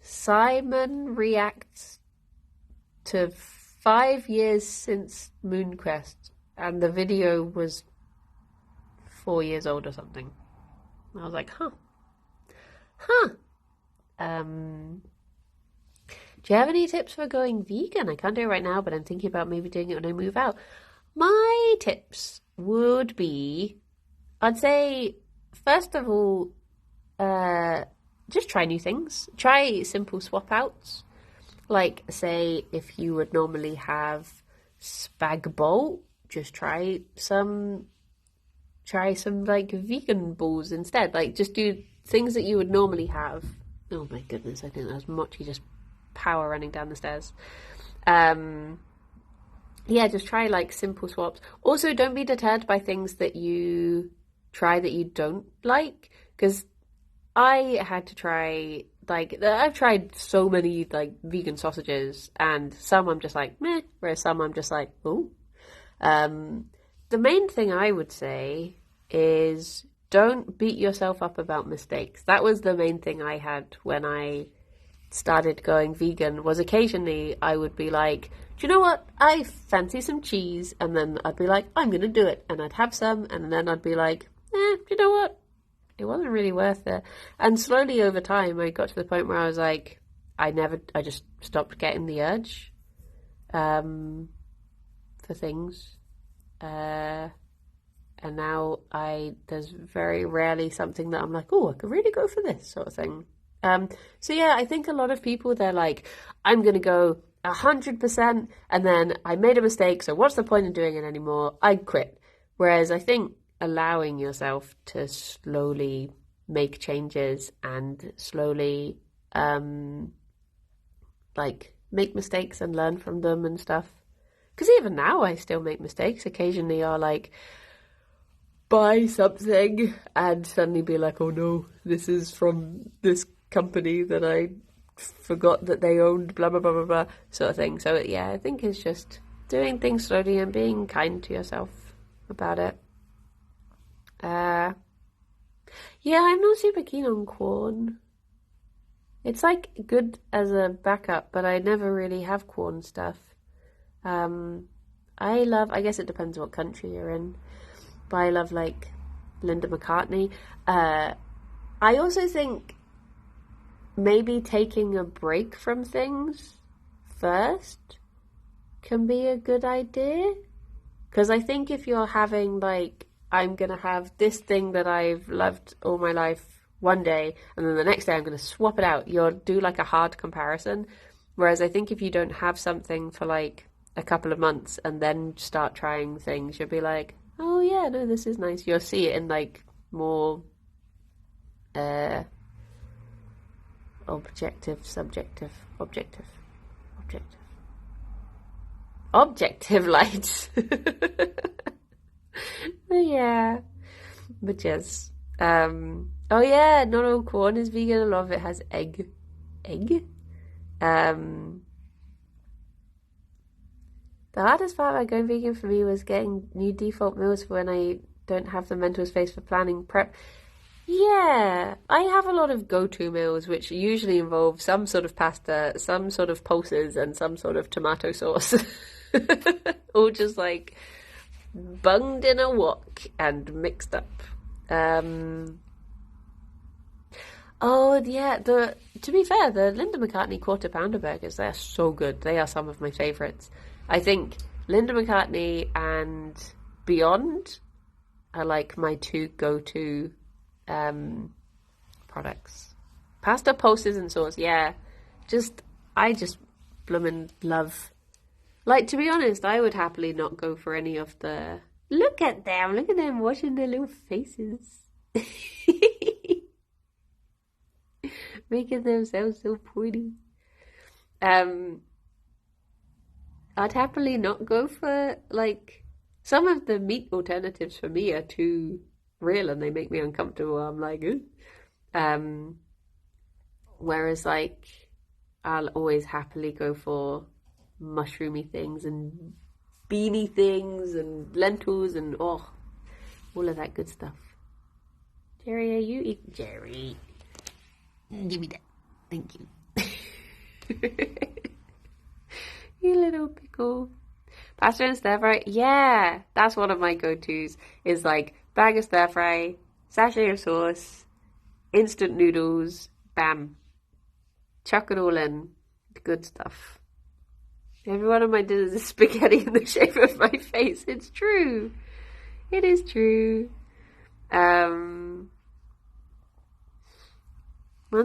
Simon reacts to 5 years since Moonquest, and the video was 4 years old or something. I was like, huh. Do you have any tips for going vegan? I can't do it right now, but I'm thinking about maybe doing it when I move out. My tips would be, I'd say, first of all, just try new things. Try simple swap outs. Like, say, if you would normally have spag bol, just try some like vegan balls instead. Like, just do things that you would normally have. Oh my goodness, I think that was Mochi just power running down the stairs. Yeah, just try like simple swaps. Also, don't be deterred by things that you try that you don't like, because I had to try, like, I've tried so many like vegan sausages, and some I'm just like meh, whereas some I'm just like oh. The main thing I would say is don't beat yourself up about mistakes. That was the main thing I had when I started going vegan, was occasionally I would be like, do you know what? I fancy some cheese. And then I'd be like, I'm going to do it. And I'd have some. And then I'd be like, do you know what? It wasn't really worth it. And slowly over time, I got to the point where I was like, I just stopped getting the urge for things. And now there's very rarely something that I'm like, oh, I could really go for this sort of thing. So yeah, I think a lot of people, they're like, I'm going to go 100%, and then I made a mistake, so what's the point in doing it anymore? I quit. Whereas I think allowing yourself to slowly make changes and slowly, like, make mistakes and learn from them and stuff. Because even now I still make mistakes. Occasionally I'll like buy something and suddenly be like, oh no, this is from this company that I forgot that they owned, blah, blah, blah, blah, blah, sort of thing. So yeah, I think it's just doing things slowly and being kind to yourself about it. Yeah, I'm not super keen on corn. It's like good as a backup, but I never really have corn stuff. I guess it depends what country you're in, but I love like Linda McCartney. I also think maybe taking a break from things first can be a good idea. Because I think if you're having like, I'm going to have this thing that I've loved all my life one day, and then the next day I'm going to swap it out, you'll do like a hard comparison. Whereas I think if you don't have something for like a couple of months and then start trying things, you'll be like, oh yeah, no, this is nice. You'll see it in like more objective light. Yeah, but yes. Oh yeah, not all corn is vegan. A lot of it has egg. The hardest part about going vegan for me was getting new default meals for when I don't have the mental space for planning prep. Yeah, I have a lot of go-to meals, which usually involve some sort of pasta, some sort of pulses, and some sort of tomato sauce. All just like bunged in a wok and mixed up. Oh yeah, to be fair, the Linda McCartney quarter pounder burgers, they're so good. They are some of my favourites. I think Linda McCartney and Beyond are like my two go-to products. Pasta, pulses, and sauce. Yeah, I just bloomin' love. Like, to be honest, I would happily not go for any of the. Look at them washing their little faces, making themselves so pretty. I'd happily not go for, like, some of the meat alternatives for me are too real and they make me uncomfortable. I'm like, ooh. Whereas, like, I'll always happily go for mushroomy things and beany things and lentils and all of that good stuff. Gerry, are you eating? Gerry, give me that. Thank you. You little pickle. Pasta and stir fry. Yeah, that's one of my go-tos. Is like bag of stir fry, sachet of sauce, instant noodles, bam. Chuck it all in. Good stuff. Every one of my dinners is spaghetti in the shape of my face. It's true. It is true. One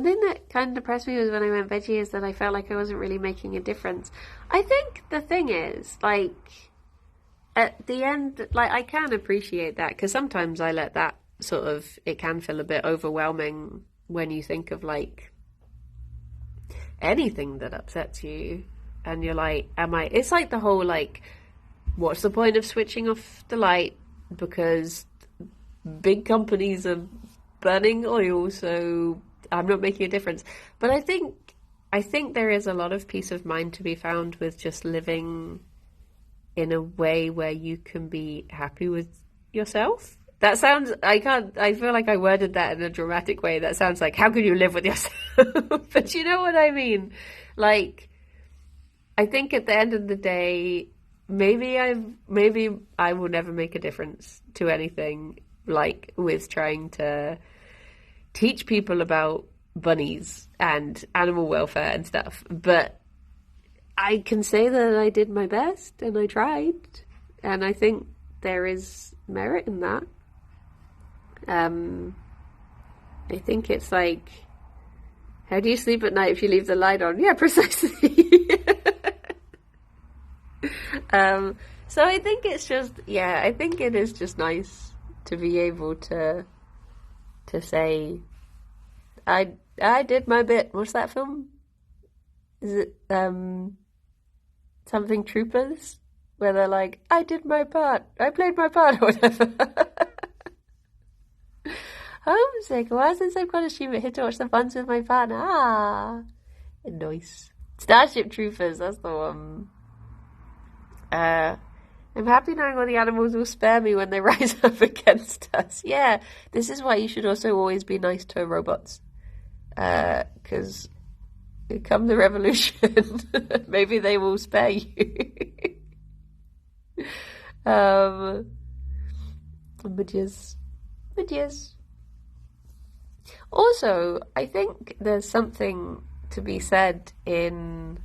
thing that kind of depressed me was when I went veggie is that I felt like I wasn't really making a difference. I think the thing is, like, at the end, like, I can appreciate that because sometimes I let that sort of, it can feel a bit overwhelming when you think of, like, anything that upsets you. And you're like, it's like the whole, like, what's the point of switching off the light? Because big companies are burning oil, so I'm not making a difference. But I think there is a lot of peace of mind to be found with just living in a way where you can be happy with yourself. That sounds, I feel like I worded that in a dramatic way. That sounds like, how can you live with yourself? But you know what I mean? Like, I think at the end of the day, maybe I will never make a difference to anything, like with trying to teach people about bunnies and animal welfare and stuff. But I can say that I did my best and I tried, and I think there is merit in that. I think it's like, how do you sleep at night if you leave the light on? Yeah, precisely. So I think it's just, yeah, I think it is just nice to be able to say, I did my bit. What's that film? Is it something Troopers? Where they're like, I did my part. I played my part or whatever. Homesick. Why since I've got a stream hit to watch the buns with my partner? Ah, nice. Starship Troopers, that's the one. I'm happy knowing all the animals will spare me when they rise up against us. Yeah, this is why you should also always be nice to robots. Because come the revolution, maybe they will spare you. But yes. Also, I think there's something to be said in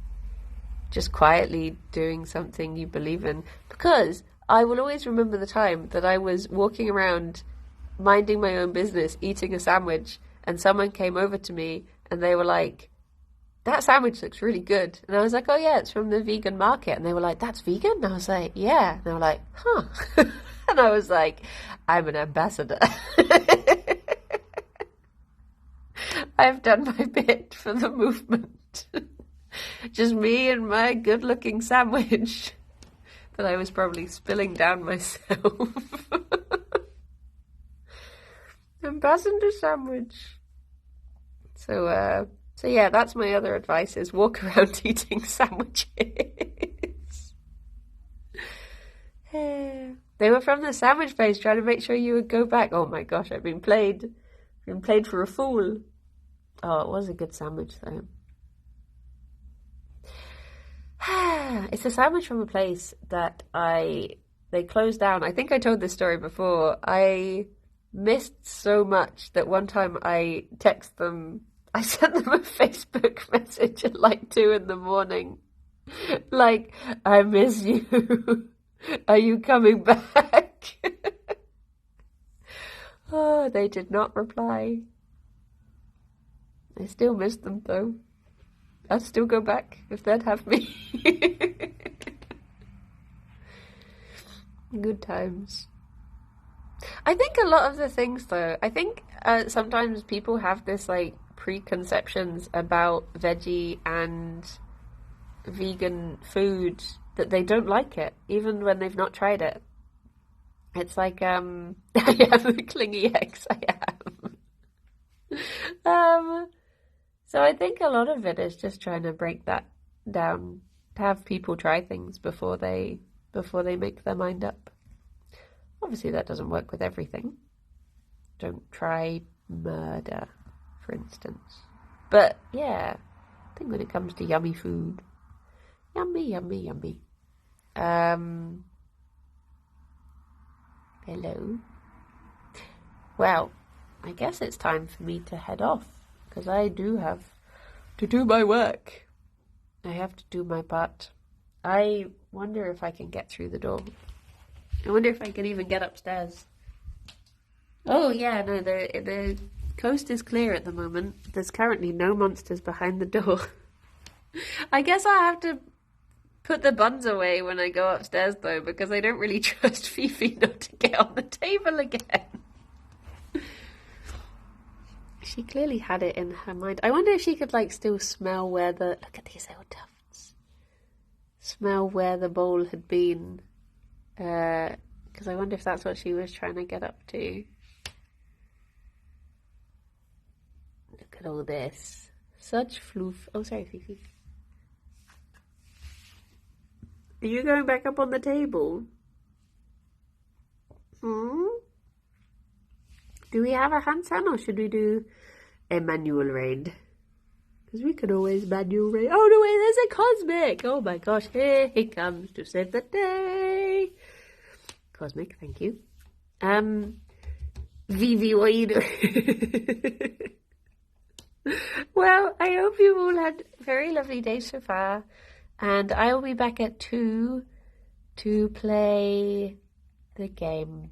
just quietly doing something you believe in, because I will always remember the time that I was walking around minding my own business, eating a sandwich, and someone came over to me and they were like, that sandwich looks really good. And I was like, oh yeah, it's from the vegan market. And they were like, that's vegan? And I was like, yeah. And they were like, huh. And I was like, I'm an ambassador. I've done my bit for the movement. Just me and my good-looking sandwich that I was probably spilling down myself. Ambassador sandwich. So So yeah, that's my other advice, is walk around eating sandwiches. They were from the sandwich place, trying to make sure you would go back. Oh my gosh, I've been played for a fool. Oh, it was a good sandwich though. It's a sandwich from a place that they closed down. I think I told this story before. I missed so much that one time I sent them a Facebook message at like 2 a.m. Like, I miss you. Are you coming back? Oh, they did not reply. I still miss them though. I'd still go back if they'd have me. Good times. I think a lot of the things though, I think sometimes people have this like preconceptions about veggie and vegan food that they don't like it, even when they've not tried it. It's like, I am the clingy ex, I am. So I think a lot of it is just trying to break that down, to have people try things before they make their mind up. Obviously that doesn't work with everything. Don't try murder, for instance. But yeah, I think when it comes to yummy food, yummy, yummy, yummy. Hello. Well, I guess it's time for me to head off, because I do have to do my work. I have to do my part. I wonder if I can get through the door. I wonder if I can even get upstairs. Oh yeah, no, the coast is clear at the moment. There's currently no monsters behind the door. I guess I'll have to put the buns away when I go upstairs though, because I don't really trust Fifi not to get on the table again. She clearly had it in her mind. I wonder if she could like still smell where the... Look at these old tufts. Smell where the bowl had been. Because I wonder if that's what she was trying to get up to. Look at all this. Such floof. Oh, sorry, Fifi. Are you going back up on the table? Do we have a hand sign, or should we do a manual raid? Because we could always manual raid. Oh no, wait, there's a cosmic. Oh my gosh, here he comes to save the day. Cosmic, thank you. Vivi, what are you doing? Well, I hope you've all had a very lovely day so far. And I will be back at 2 to play the game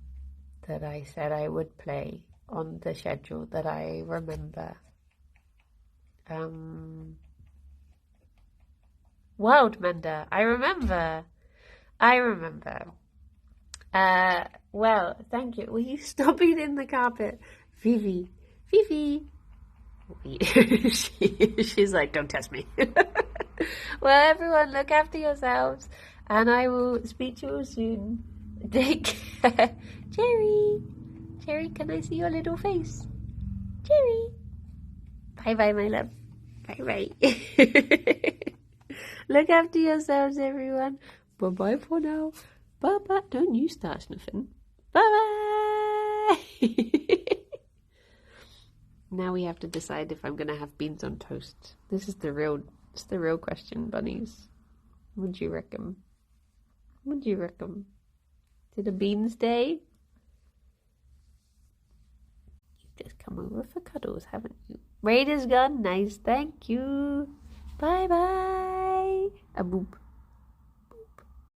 that I said I would play on the schedule that I remember. World Mender, I remember. Well, thank you. Will you stop eating the carpet? Vivi. She's like, don't test me. Well, everyone, look after yourselves, and I will speak to you soon. Take care. Gerry, can I see your little face? Gerry. Bye-bye, my love. Bye-bye. Look after yourselves, everyone. Bye-bye for now. Bye-bye. Don't you start sniffing. Bye-bye. Now we have to decide if I'm going to have beans on toast. This is the real question, bunnies. Would you reckon? Is it a beans day? You've just come over for cuddles, haven't you? Raid is gone. Nice, thank you. Bye-bye. A boop.